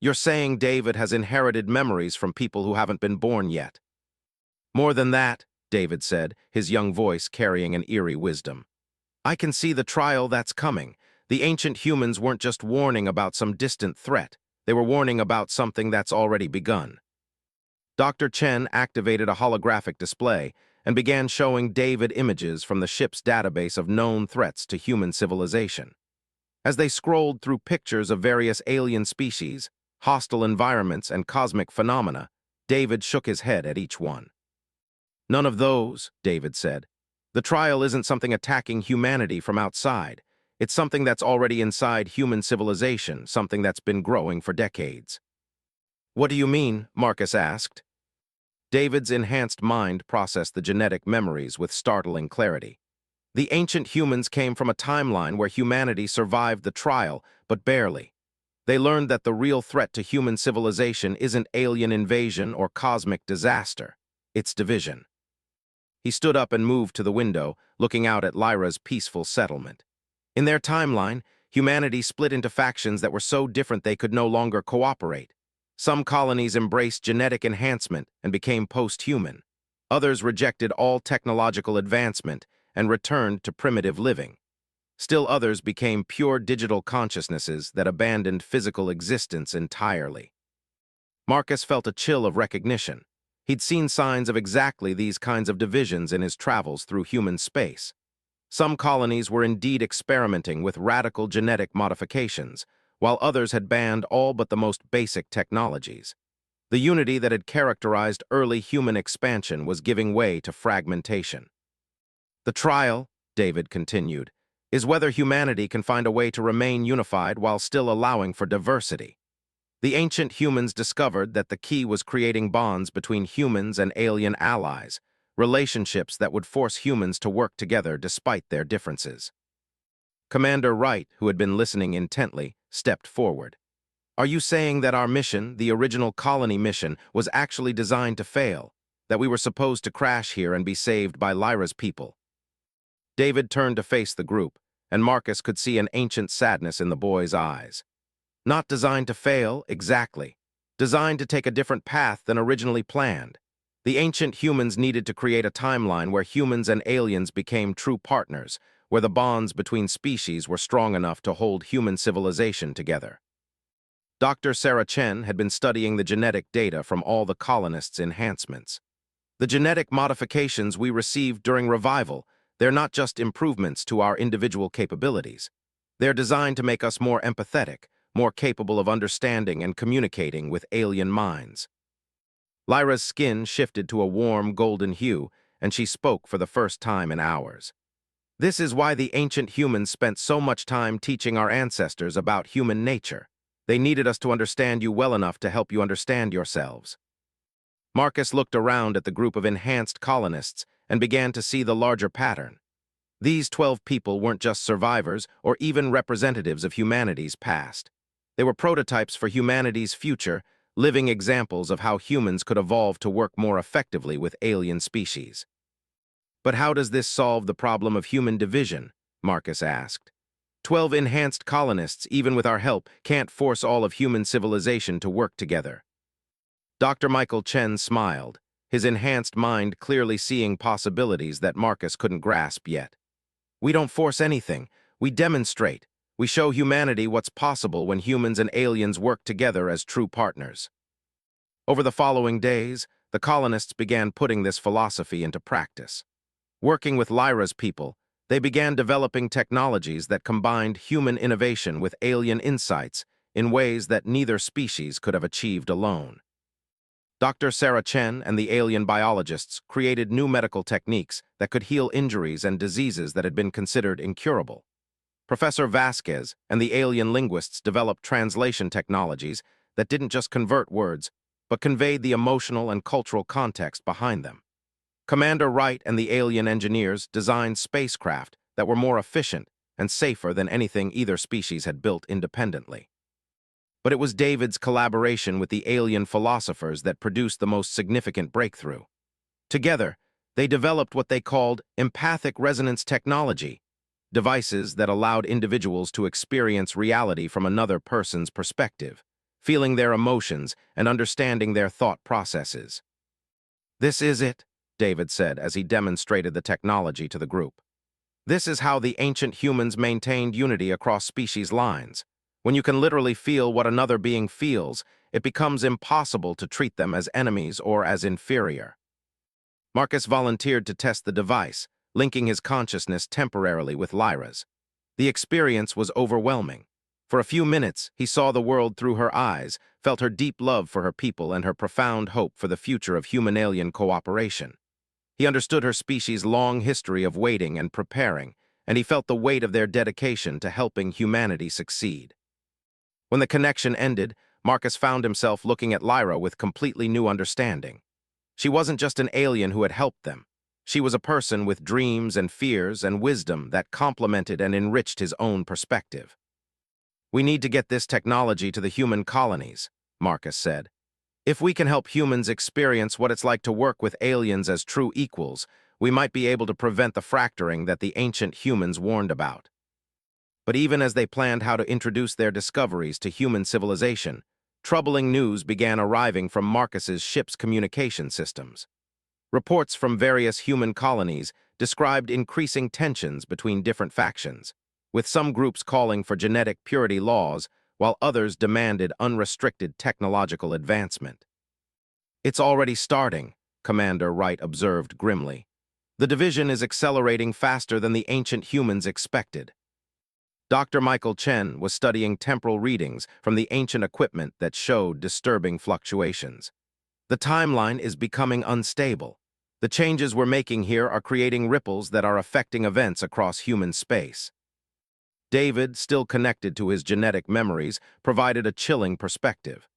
[SPEAKER 1] You're saying David has inherited memories from people who haven't been born yet? More than that, David said, his young voice carrying an eerie wisdom. I can see the trial that's coming. The ancient humans weren't just warning about some distant threat. They were warning about something that's already begun. Dr. Chen activated a holographic display and began showing David images from the ship's database of known threats to human civilization. As they scrolled through pictures of various alien species, hostile environments, and cosmic phenomena, David shook his head at each one. None of those, David said. The trial isn't something attacking humanity from outside. It's something that's already inside human civilization, something that's been growing for decades. What do you mean? Marcus asked. David's enhanced mind processed the genetic memories with startling clarity. The ancient humans came from a timeline where humanity survived the trial, but barely. They learned that the real threat to human civilization isn't alien invasion or cosmic disaster. It's division. He stood up and moved to the window, looking out at Lyra's peaceful settlement. In their timeline, humanity split into factions that were so different they could no longer cooperate. Some colonies embraced genetic enhancement and became post-human. Others rejected all technological advancement and returned to primitive living. Still others became pure digital consciousnesses that abandoned physical existence entirely. Marcus felt a chill of recognition. He'd seen signs of exactly these kinds of divisions in his travels through human space. Some colonies were indeed experimenting with radical genetic modifications, while others had banned all but the most basic technologies. The unity that had characterized early human expansion was giving way to fragmentation. The trial, David continued, is whether humanity can find a way to remain unified while still allowing for diversity. The ancient humans discovered that the key was creating bonds between humans and alien allies, relationships that would force humans to work together despite their differences. Commander Wright, who had been listening intently, stepped forward. Are you saying that our mission, the original colony mission, was actually designed to fail, that we were supposed to crash here and be saved by Lyra's people? David turned to face the group, and Marcus could see an ancient sadness in the boy's eyes. Not designed to fail, exactly. Designed to take a different path than originally planned. The ancient humans needed to create a timeline where humans and aliens became true partners, where the bonds between species were strong enough to hold human civilization together. Dr. Sarah Chen had been studying the genetic data from all the colonists' enhancements. The genetic modifications we received during revival, they're not just improvements to our individual capabilities. They're designed to make us more empathetic, more capable of understanding and communicating with alien minds. Lyra's skin shifted to a warm golden hue, and she spoke for the first time in hours. This is why the ancient humans spent so much time teaching our ancestors about human nature. They needed us to understand you well enough to help you understand yourselves. Marcus looked around at the group of enhanced colonists and began to see the larger pattern. These 12 people weren't just survivors or even representatives of humanity's past. They were prototypes for humanity's future, living examples of how humans could evolve to work more effectively with alien species. But how does this solve the problem of human division? Marcus asked. 12 enhanced colonists, even with our help, can't force all of human civilization to work together. Dr. Michael Chen smiled, his enhanced mind clearly seeing possibilities that Marcus couldn't grasp yet. We don't force anything, we demonstrate. We show humanity what's possible when humans and aliens work together as true partners. Over the following days, the colonists began putting this philosophy into practice. Working with Lyra's people, they began developing technologies that combined human innovation with alien insights in ways that neither species could have achieved alone. Dr. Sarah Chen and the alien biologists created new medical techniques that could heal injuries and diseases that had been considered incurable. Professor Vasquez and the alien linguists developed translation technologies that didn't just convert words, but conveyed the emotional and cultural context behind them. Commander Wright and the alien engineers designed spacecraft that were more efficient and safer than anything either species had built independently. But it was David's collaboration with the alien philosophers that produced the most significant breakthrough. Together, They developed what they called empathic resonance technology, devices that allowed individuals to experience reality from another person's perspective, feeling their emotions and understanding their thought processes. "This is it," David said as he demonstrated the technology to the group. "This is how the ancient humans maintained unity across species lines. When you can literally feel what another being feels, it becomes impossible to treat them as enemies or as inferior." Marcus volunteered to test the device, linking his consciousness temporarily with Lyra's. The experience was overwhelming. For a few minutes, he saw the world through her eyes, felt her deep love for her people and her profound hope for the future of human-alien cooperation. He understood her species' long history of waiting and preparing, and he felt the weight of their dedication to helping humanity succeed. When the connection ended, Marcus found himself looking at Lyra with completely new understanding. She wasn't just an alien who had helped them. She was a person with dreams and fears and wisdom that complemented and enriched his own perspective. "We need to get this technology to the human colonies," Marcus said. "If we can help humans experience what it's like to work with aliens as true equals, we might be able to prevent the fracturing that the ancient humans warned about." But even as they planned how to introduce their discoveries to human civilization, troubling news began arriving from Marcus's ship's communication systems. Reports from various human colonies described increasing tensions between different factions, with some groups calling for genetic purity laws while others demanded unrestricted technological advancement. "It's already starting," Commander Wright observed grimly. "The division is accelerating faster than the ancient humans expected." Dr. Michael Chen was studying temporal readings from the ancient equipment that showed disturbing fluctuations. "The timeline is becoming unstable. The changes we're making here are creating ripples that are affecting events across human space." David, still connected to his genetic memories, provided a chilling perspective.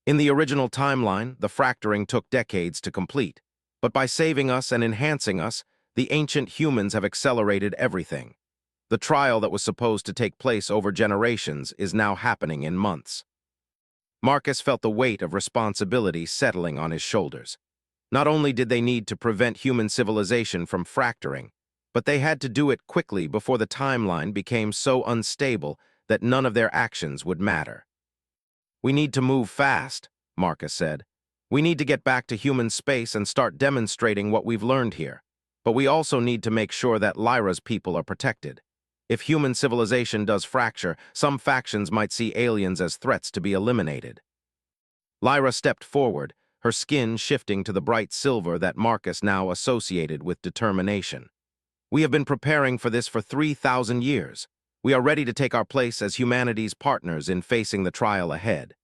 [SPEAKER 1] In the original timeline, the fracturing took decades to complete. But by saving us and enhancing us, the ancient humans have accelerated everything. The trial that was supposed to take place over generations is now happening in months. Marcus felt the weight of responsibility settling on his shoulders. Not only did they need to prevent human civilization from fracturing, but they had to do it quickly before the timeline became so unstable that none of their actions would matter. "We need to move fast," Marcus said. "We need to get back to human space and start demonstrating what we've learned here. But we also need to make sure that Lyra's people are protected. If human civilization does fracture, some factions might see aliens as threats to be eliminated." Lyra stepped forward, her skin shifting to the bright silver that Marcus now associated with determination. "We have been preparing for this for 3,000 years. We are ready to take our place as humanity's partners in facing the trial ahead."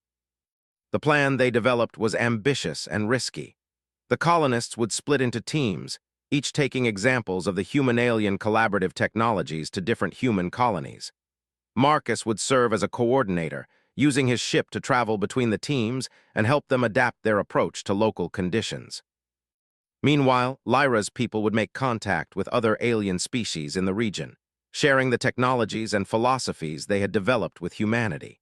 [SPEAKER 1] The plan they developed was ambitious and risky. The colonists would split into teams, each taking examples of the human-alien collaborative technologies to different human colonies. Marcus would serve as a coordinator, using his ship to travel between the teams and help them adapt their approach to local conditions. Meanwhile, Lyra's people would make contact with other alien species in the region, sharing the technologies and philosophies they had developed with humanity.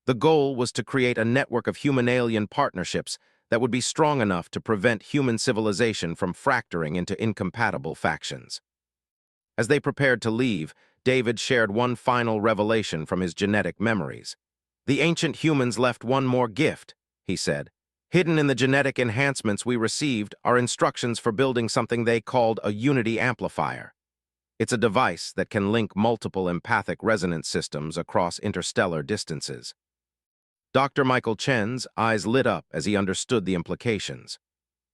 [SPEAKER 1] The goal was to create a network of human-alien partnerships that would be strong enough to prevent human civilization from fracturing into incompatible factions. As they prepared to leave, David shared one final revelation from his genetic memories. "The ancient humans left one more gift," he said. "Hidden in the genetic enhancements we received are instructions for building something they called a unity amplifier. It's a device that can link multiple empathic resonance systems across interstellar distances." Dr. Michael Chen's eyes lit up as he understood the implications.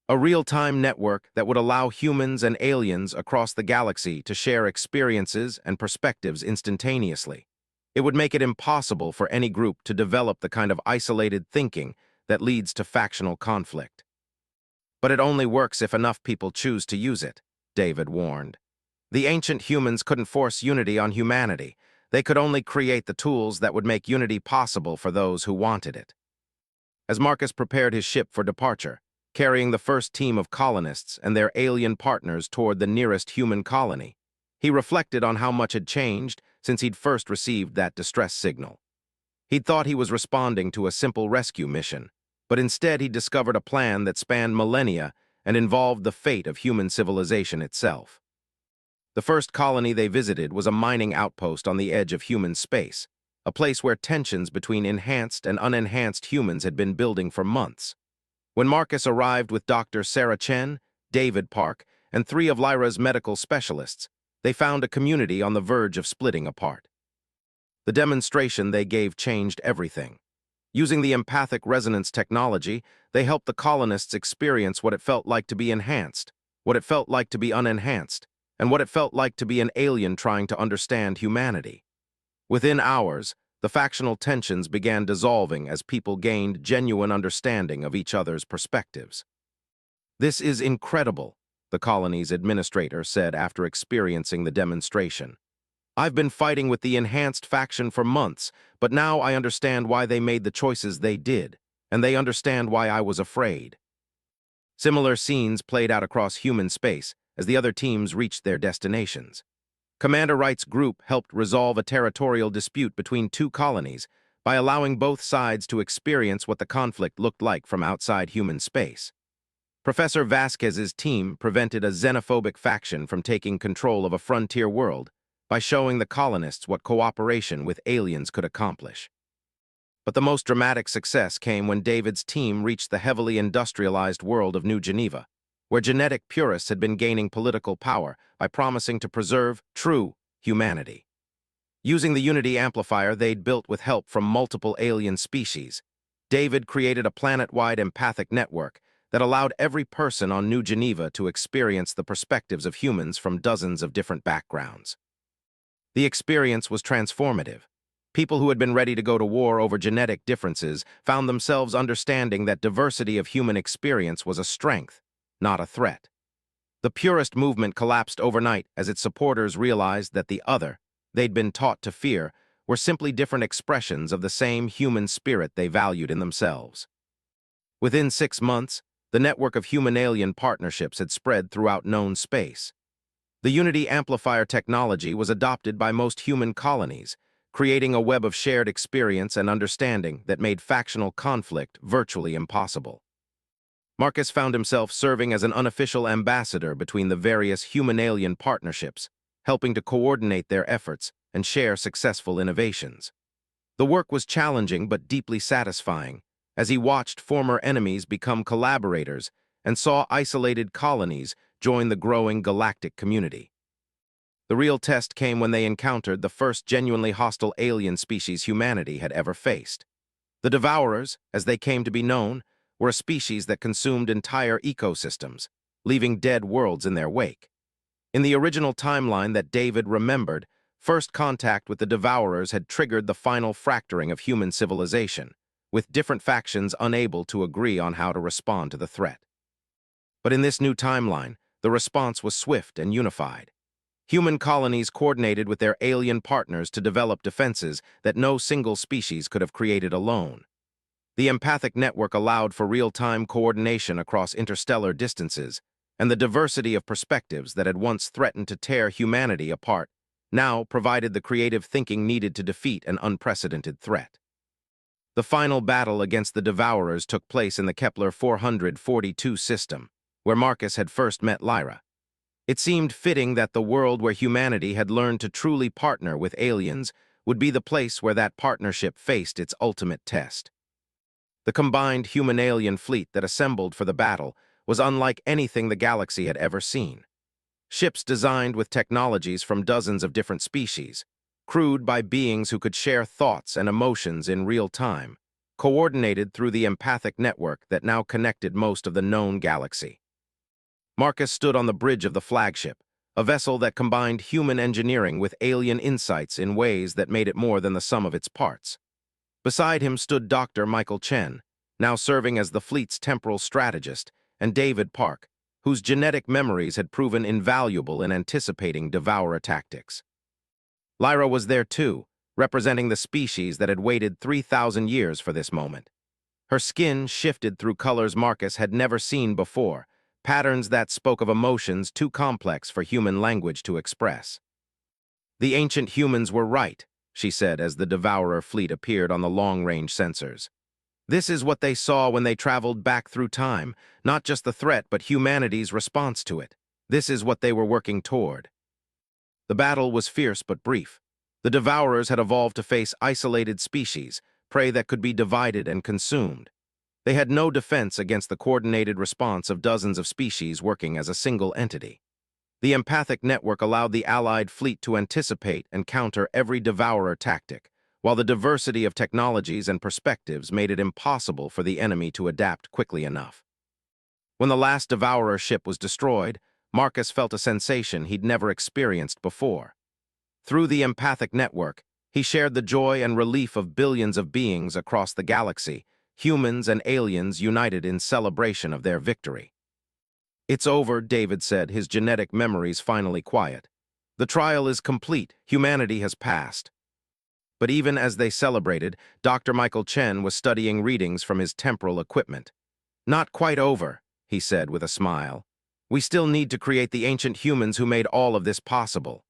[SPEAKER 1] A real-time network that would allow humans and aliens across the galaxy to share experiences and perspectives instantaneously. It would make it impossible for any group to develop the kind of isolated thinking that leads to factional conflict. "But it only works if enough people choose to use it," David warned. "The ancient humans couldn't force unity on humanity. They could only create the tools that would make unity possible for those who wanted it." As Marcus prepared his ship for departure, carrying the first team of colonists and their alien partners toward the nearest human colony, he reflected on how much had changed since he'd first received that distress signal. He'd thought he was responding to a simple rescue mission, but instead he discovered a plan that spanned millennia and involved the fate of human civilization itself. The first colony they visited was a mining outpost on the edge of human space, a place where tensions between enhanced and unenhanced humans had been building for months. When Marcus arrived with Dr. Sarah Chen, David Park, and 3 of Lyra's medical specialists, they found a community on the verge of splitting apart. The demonstration they gave changed everything. Using the empathic resonance technology, they helped the colonists experience what it felt like to be enhanced, what it felt like to be unenhanced, and what it felt like to be an alien trying to understand humanity. Within hours, the factional tensions began dissolving as people gained genuine understanding of each other's perspectives. "This is incredible," the colony's administrator said after experiencing the demonstration. "I've been fighting with the enhanced faction for months, but now I understand why they made the choices they did, and they understand why I was afraid." Similar scenes played out across human space as the other teams reached their destinations. Commander Wright's group helped resolve a territorial dispute between 2 colonies by allowing both sides to experience what the conflict looked like from outside human space. Professor Vasquez's team prevented a xenophobic faction from taking control of a frontier world by showing the colonists what cooperation with aliens could accomplish. But the most dramatic success came when David's team reached the heavily industrialized world of New Geneva, where genetic purists had been gaining political power by promising to preserve true humanity. Using the Unity amplifier they'd built with help from multiple alien species, David created a planet-wide empathic network that allowed every person on New Geneva to experience the perspectives of humans from dozens of different backgrounds. The experience was transformative. People who had been ready to go to war over genetic differences found themselves understanding that diversity of human experience was a strength, not a threat. The purist movement collapsed overnight as its supporters realized that the other, they'd been taught to fear, were simply different expressions of the same human spirit they valued in themselves. Within 6 months, the network of human-alien partnerships had spread throughout known space. The Unity amplifier technology was adopted by most human colonies, creating a web of shared experience and understanding that made factional conflict virtually impossible. Marcus found himself serving as an unofficial ambassador between the various human-alien partnerships, helping to coordinate their efforts and share successful innovations. The work was challenging but deeply satisfying, as he watched former enemies become collaborators and saw isolated colonies join the growing galactic community. The real test came when they encountered the first genuinely hostile alien species humanity had ever faced. The Devourers, as they came to be known, were a species that consumed entire ecosystems, leaving dead worlds in their wake. In the original timeline that David remembered, first contact with the Devourers had triggered the final fracturing of human civilization, with different factions unable to agree on how to respond to the threat. But in this new timeline, the response was swift and unified. Human colonies coordinated with their alien partners to develop defenses that no single species could have created alone. The empathic network allowed for real-time coordination across interstellar distances, and the diversity of perspectives that had once threatened to tear humanity apart now provided the creative thinking needed to defeat an unprecedented threat. The final battle against the Devourers took place in the Kepler 442 system, where Marcus had first met Lyra. It seemed fitting that the world where humanity had learned to truly partner with aliens would be the place where that partnership faced its ultimate test. The combined human-alien fleet that assembled for the battle was unlike anything the galaxy had ever seen. Ships designed with technologies from dozens of different species, crewed by beings who could share thoughts and emotions in real time, coordinated through the empathic network that now connected most of the known galaxy. Marcus stood on the bridge of the flagship, a vessel that combined human engineering with alien insights in ways that made it more than the sum of its parts. Beside him stood Dr. Michael Chen, now serving as the fleet's temporal strategist, and David Park, whose genetic memories had proven invaluable in anticipating devourer tactics. Lyra was there too, representing the species that had waited 3,000 years for this moment. Her skin shifted through colors Marcus had never seen before, patterns that spoke of emotions too complex for human language to express. "The ancient humans were right," she said as the Devourer fleet appeared on the long-range sensors. This is what they saw when they traveled back through time, not just the threat but humanity's response to it. This is what they were working toward. The battle was fierce but brief. The Devourers had evolved to face isolated species, prey that could be divided and consumed. They had no defense against the coordinated response of dozens of species working as a single entity. The empathic network allowed the Allied fleet to anticipate and counter every Devourer tactic, while the diversity of technologies and perspectives made it impossible for the enemy to adapt quickly enough. When the last Devourer ship was destroyed, Marcus felt a sensation he'd never experienced before. Through the empathic network, he shared the joy and relief of billions of beings across the galaxy, humans and aliens united in celebration of their victory. "It's over," David said, his genetic memories finally quiet. "The trial is complete. Humanity has passed." But even as they celebrated, Dr. Michael Chen was studying readings from his temporal equipment. "Not quite over," he said with a smile. "We still need to create the ancient humans who made all of this possible."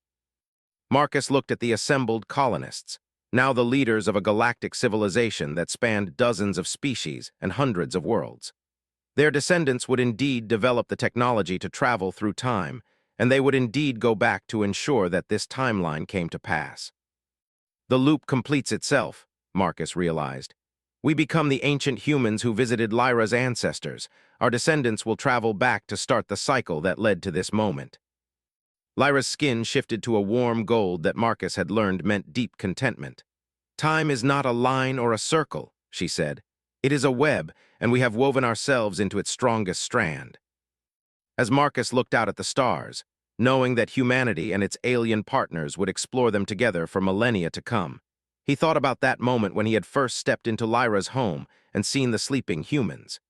[SPEAKER 1] Marcus looked at the assembled colonists, now the leaders of a galactic civilization that spanned dozens of species and hundreds of worlds. Their descendants would indeed develop the technology to travel through time, and they would indeed go back to ensure that this timeline came to pass. The loop completes itself, Marcus realized. We become the ancient humans who visited Lyra's ancestors. Our descendants will travel back to start the cycle that led to this moment. Lyra's skin shifted to a warm gold that Marcus had learned meant deep contentment. "Time is not a line or a circle," she said. "It is a web, and we have woven ourselves into its strongest strand." As Marcus looked out at the stars, knowing that humanity and its alien partners would explore them together for millennia to come, he thought about that moment when he had first stepped into Lyra's home and seen the sleeping humans.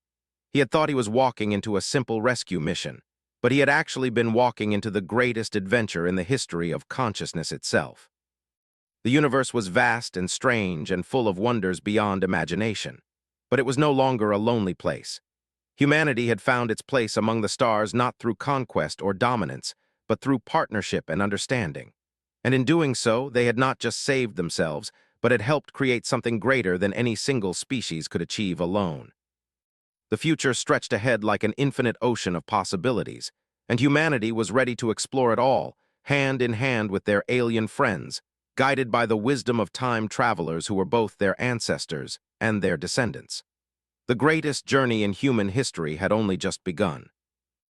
[SPEAKER 1] He had thought he was walking into a simple rescue mission, but he had actually been walking into the greatest adventure in the history of consciousness itself. The universe was vast and strange and full of wonders beyond imagination, but it was no longer a lonely place. Humanity had found its place among the stars not through conquest or dominance, but through partnership and understanding. And in doing so, they had not just saved themselves, but had helped create something greater than any single species could achieve alone. The future stretched ahead like an infinite ocean of possibilities, and humanity was ready to explore it all, hand in hand with their alien friends, guided by the wisdom of time travelers who were both their ancestors and their descendants. The greatest journey in human history had only just begun.